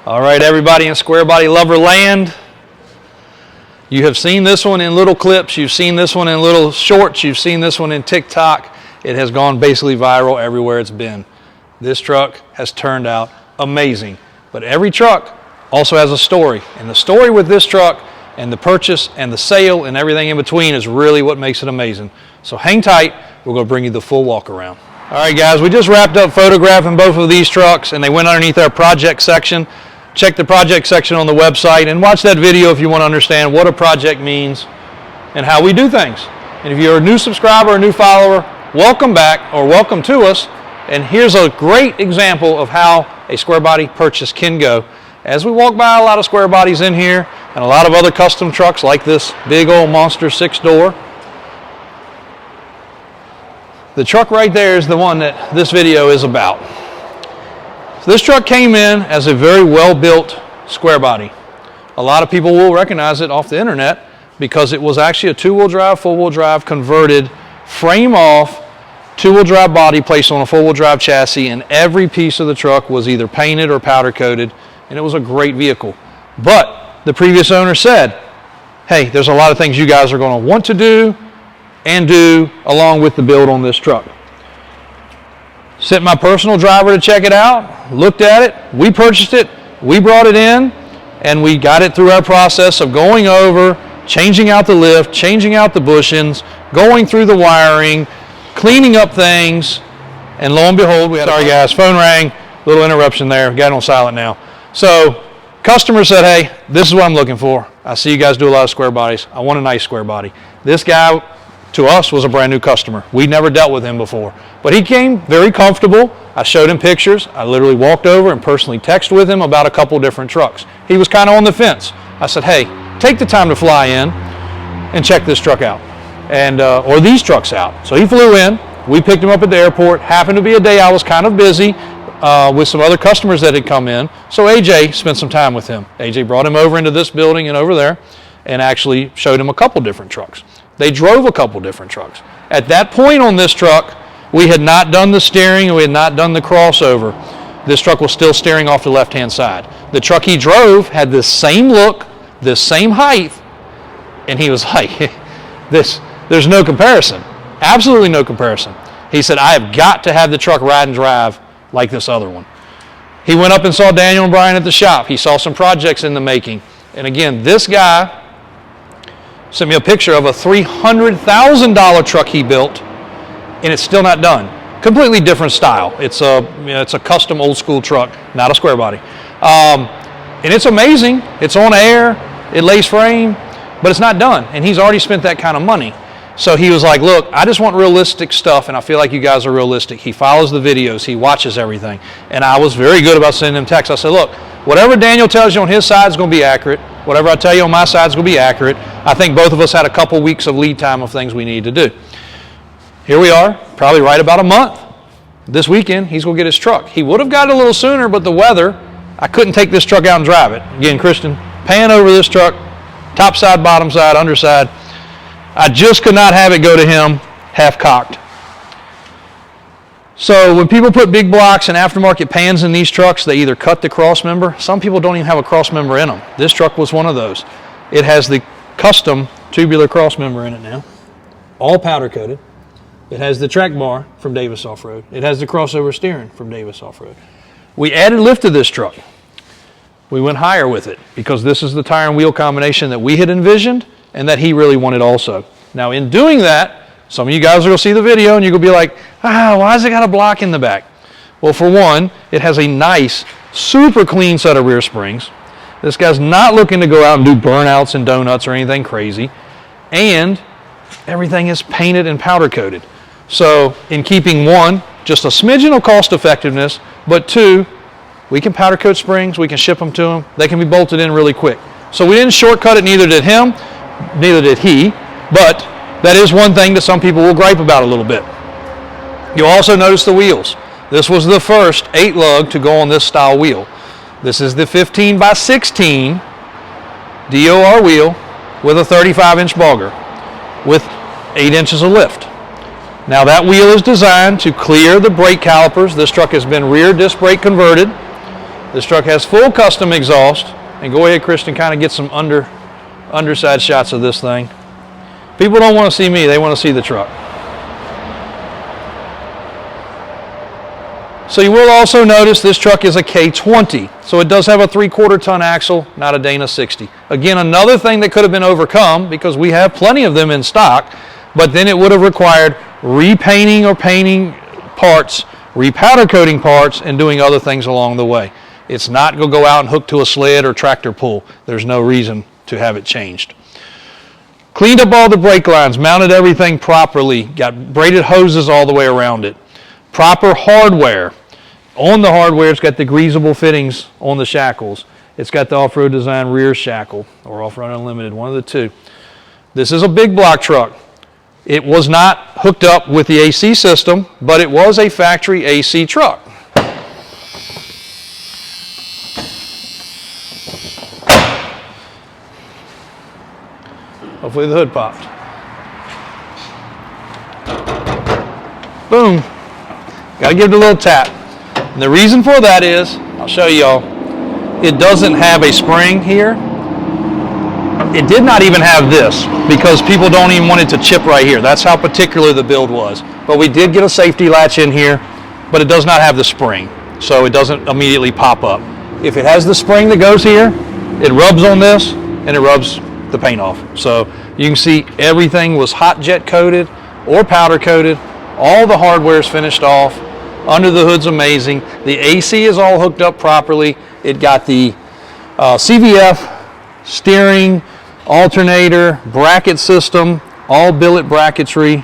All right, everybody in Squarebody lover land, you have seen this one in little clips, you've seen this one in little shorts, you've seen this one in TikTok. It has gone basically viral everywhere it's been. This truck has turned out amazing. But every truck also has a story. And the story with this truck and the purchase and the sale and everything in between is really what makes it amazing. So hang tight, we're going to bring you the full walk around. All right, guys, we just wrapped up photographing both of these trucks and they went underneath our project section. Check the project section on the website and watch that video if you want to understand what a project means and how we do things. And if you're a new subscriber or a new follower, welcome back or welcome to us. And here's a great example of how a Squarebody purchase can go. As we walk by a lot of Square Bodies in here and a lot of other custom trucks like this big old monster 6-door. The truck right there is the one that this video is about. This truck came in as a very well-built Squarebody. A lot of people will recognize it off the internet because it was actually a two-wheel drive, four-wheel drive converted, frame-off, two-wheel drive body placed on a four-wheel drive chassis, and every piece of the truck was either painted or powder-coated, and it was a great vehicle. But the previous owner said, hey, there's a lot of things you guys are going to want to do and do along with the build on this truck. Sent my personal driver to check it out, looked at it, we purchased it, we brought it in, and we got it through our process of going over, changing out the lift, changing out the bushings, going through the wiring, cleaning up things, and lo and behold, we had, sorry guys, phone rang, little interruption there, got it on silent now. So, customer said, hey, this is what I'm looking for. I see you guys do a lot of square bodies. I want a nice square body. This guy, to us, was a brand new customer. We'd never dealt with him before. But he came very comfortable. I showed him pictures. I literally walked over and personally texted with him about a couple different trucks. He was kind of on the fence. I said, hey, take the time to fly in and check this truck out, and or these trucks out. So he flew in. We picked him up at the airport. Happened to be a day I was kind of busy with some other customers that had come in. So AJ spent some time with him. AJ brought him over into this building and over there and actually showed him a couple different trucks. They drove a couple different trucks. At that point on this truck, we had not done the steering and we had not done the crossover. This truck was still steering off the left-hand side. The truck he drove had this same look, this same height, and he was like, there's no comparison. Absolutely no comparison. He said, I have got to have the truck ride and drive like this other one. He went up and saw Daniel and Brian at the shop. He saw some projects in the making. And again, this guy sent me a picture of a $300,000 truck he built, and it's still not done. Completely different style. It's a custom old school truck, not a square body. And it's amazing. It's on air, it lays frame, but it's not done. And he's already spent that kind of money. So he was like, look, I just want realistic stuff, and I feel like you guys are realistic. He follows the videos, he watches everything. And I was very good about sending him texts. I said, look, whatever Daniel tells you on his side is going to be accurate. Whatever I tell you on my side is going to be accurate. I think both of us had a couple weeks of lead time of things we need to do. Here we are, probably right about a month. This weekend, he's going to get his truck. He would have got it a little sooner, but the weather, I couldn't take this truck out and drive it. Again, Christian, pan over this truck, top side, bottom side, underside. I just could not have it go to him half cocked. So when people put big blocks and aftermarket pans in these trucks, they either cut the cross member. Some people don't even have a cross member in them. This truck was one of those. It has the custom tubular cross member in it now, all powder coated. It has the track bar from Davis Off-Road. It has the crossover steering from Davis Off-Road. We added lift to this truck. We went higher with it because this is the tire and wheel combination that we had envisioned and that he really wanted also. Now in doing that, some of you guys are going to see the video and you're going to be like, why has it got a block in the back? Well, for one, it has a nice, super clean set of rear springs. This guy's not looking to go out and do burnouts and donuts or anything crazy. And everything is painted and powder coated. So in keeping one, just a smidgen of cost effectiveness, but two, we can powder coat springs, we can ship them to them, they can be bolted in really quick. So we didn't shortcut it, neither did him, neither did he, but that is one thing that some people will gripe about a little bit. You'll also notice the wheels. This was the first 8-lug to go on this style wheel. This is the 15 by 16 DOR wheel with a 35-inch bogger with 8 inches of lift. Now that wheel is designed to clear the brake calipers. This truck has been rear disc brake converted. This truck has full custom exhaust. And go ahead, Christian, kind of get some underside shots of this thing. People don't want to see me, they want to see the truck. So you will also notice this truck is a K20. So it does have a 3/4 ton axle, not a Dana 60. Again, another thing that could have been overcome because we have plenty of them in stock, but then it would have required repainting or painting parts, repowder coating parts, and doing other things along the way. It's not going to go out and hook to a sled or tractor pull. There's no reason to have it changed. Cleaned up all the brake lines, mounted everything properly, got braided hoses all the way around it. Proper hardware. On the hardware, it's got the greasable fittings on the shackles. It's got the off-road design rear shackle, or off-road unlimited, one of the two. This is a big block truck. It was not hooked up with the AC system, but it was a factory AC truck. Hopefully the hood popped. Boom. Got to give it a little tap. And the reason for that is, I'll show y'all, it doesn't have a spring here. It did not even have this because people don't even want it to chip right here. That's how particular the build was. But we did get a safety latch in here, but it does not have the spring, so it doesn't immediately pop up. If it has the spring that goes here, it rubs on this and it rubs the paint off. So you can see everything was hot jet coated or powder coated. All the hardware is finished off. Under the hood's amazing. The AC is all hooked up properly. It got the CVF, steering, alternator, bracket system, all billet bracketry.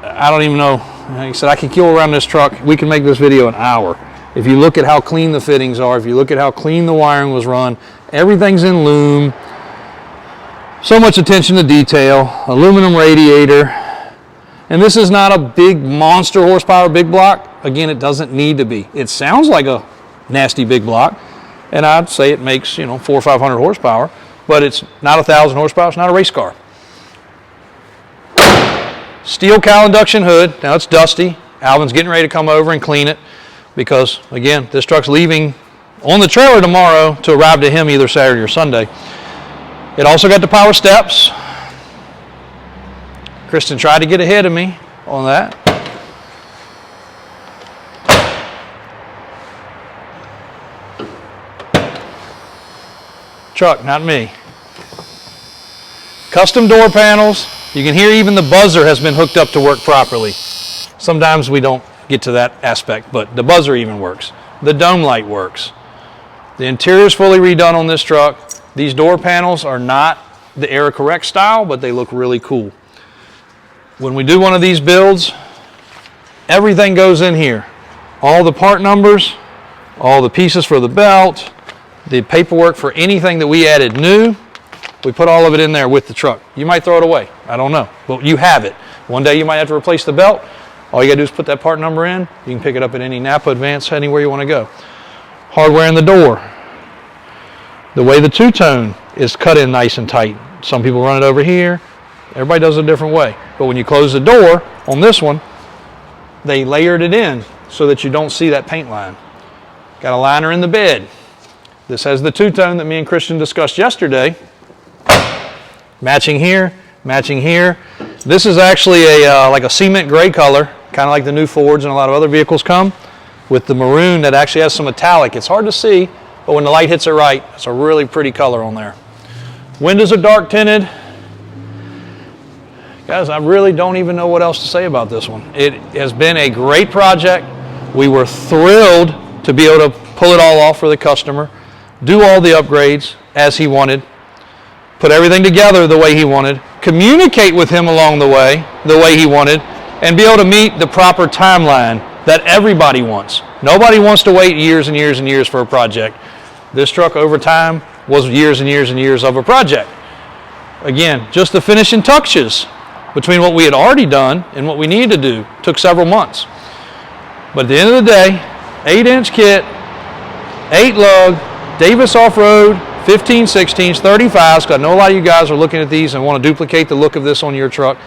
I don't even know. Like I said, I can kill around this truck. We can make this video an hour. If you look at how clean the fittings are, if you look at how clean the wiring was run, everything's in loom. So much attention to detail. Aluminum radiator. And this is not a big monster horsepower big block. Again, it doesn't need to be. It sounds like a nasty big block, and I'd say it makes, 400 or 500 horsepower, but it's not 1,000 horsepower. It's not a race car. Steel cowl induction hood. Now it's dusty. Alvin's getting ready to come over and clean it because, again, this truck's leaving on the trailer tomorrow to arrive to him either Saturday or Sunday. It also got the power steps. Kristen tried to get ahead of me on that. Truck, not me. Custom door panels. You can hear even the buzzer has been hooked up to work properly. Sometimes we don't get to that aspect, but the buzzer even works. The dome light works. The interior is fully redone on this truck. These door panels are not the Era Correct style, but they look really cool. When we do one of these builds, everything goes in here. All the part numbers, all the pieces for the belt, the paperwork for anything that we added new, we put all of it in there with the truck. You might throw it away, I don't know, but you have it. One day you might have to replace the belt. All you gotta do is put that part number in. You can pick it up at any Napa Advance, anywhere you wanna go. Hardware in the door. The way the two-tone is cut in nice and tight. Some people run it over here. Everybody does it a different way. But when you close the door on this one, they layered it in so that you don't see that paint line. Got a liner in the bed. This has the two-tone that me and Christian discussed yesterday. Matching here, matching here. This is actually like a cement gray color, kind of like the new Fords and a lot of other vehicles come, with the maroon that actually has some metallic. It's hard to see, but when the light hits it right, it's a really pretty color on there. Windows are dark tinted. Guys, I really don't even know what else to say about this one. It has been a great project. We were thrilled to be able to pull it all off for the customer, do all the upgrades as he wanted, put everything together the way he wanted, communicate with him along the way he wanted, and be able to meet the proper timeline that everybody wants. Nobody wants to wait years and years and years for a project. This truck over time was years and years and years of a project. Again, just the finishing touches between what we had already done and what we needed to do took several months. But at the end of the day, 8-inch kit, 8 lug, Davis off-road, 15, 16s, 35s, because I know a lot of you guys are looking at these and want to duplicate the look of this on your truck.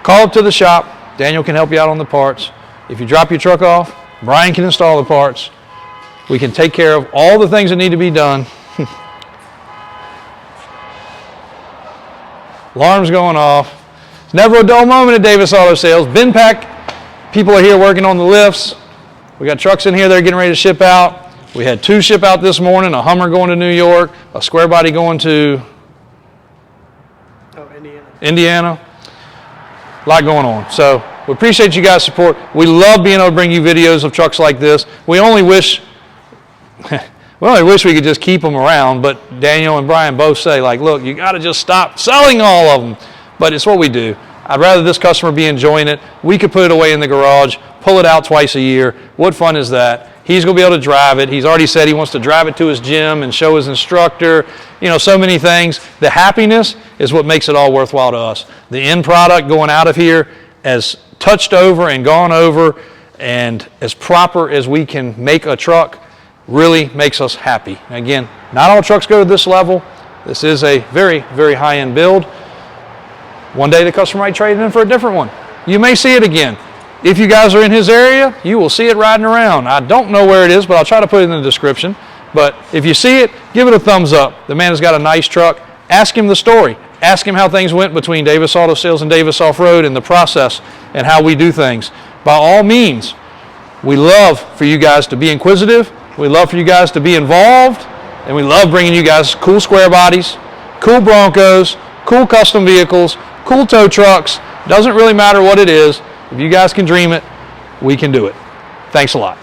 Call up to the shop. Daniel can help you out on the parts. If you drop your truck off, Brian can install the parts. We can take care of all the things that need to be done. Alarm's going off. It's never a dull moment at Davis Auto Sales. Bin pack, people are here working on the lifts. We got trucks in here that are getting ready to ship out. We had 2 ship out this morning, a Hummer going to New York, a Squarebody going to Indiana. A lot going on. So we appreciate you guys' support. We love being able to bring you videos of trucks like this. We only wish we could just keep them around, but Daniel and Brian both say, like, look, you got to just stop selling all of them. But it's what we do. I'd rather this customer be enjoying it. We could put it away in the garage, pull it out twice a year. What fun is that? He's going to be able to drive it. He's already said he wants to drive it to his gym and show his instructor. You know, so many things. The happiness is what makes it all worthwhile to us. The end product going out of here as touched over and gone over and as proper as we can make a truck really makes us happy. Again, not all trucks go to this level. This is a very, very high-end build. One day the customer might trade it in for a different one. You may see it again. If you guys are in his area, you will see it riding around. I don't know where it is, but I'll try to put it in the description. But if you see it, give it a thumbs up. The man has got a nice truck. Ask him the story. Ask him how things went between Davis Auto Sales and Davis Off-Road and the process and how we do things. By all means, we love for you guys to be inquisitive. We love for you guys to be involved. And we love bringing you guys cool square bodies, cool Broncos, cool custom vehicles, cool tow trucks. Doesn't really matter what it is. If you guys can dream it, we can do it. Thanks a lot.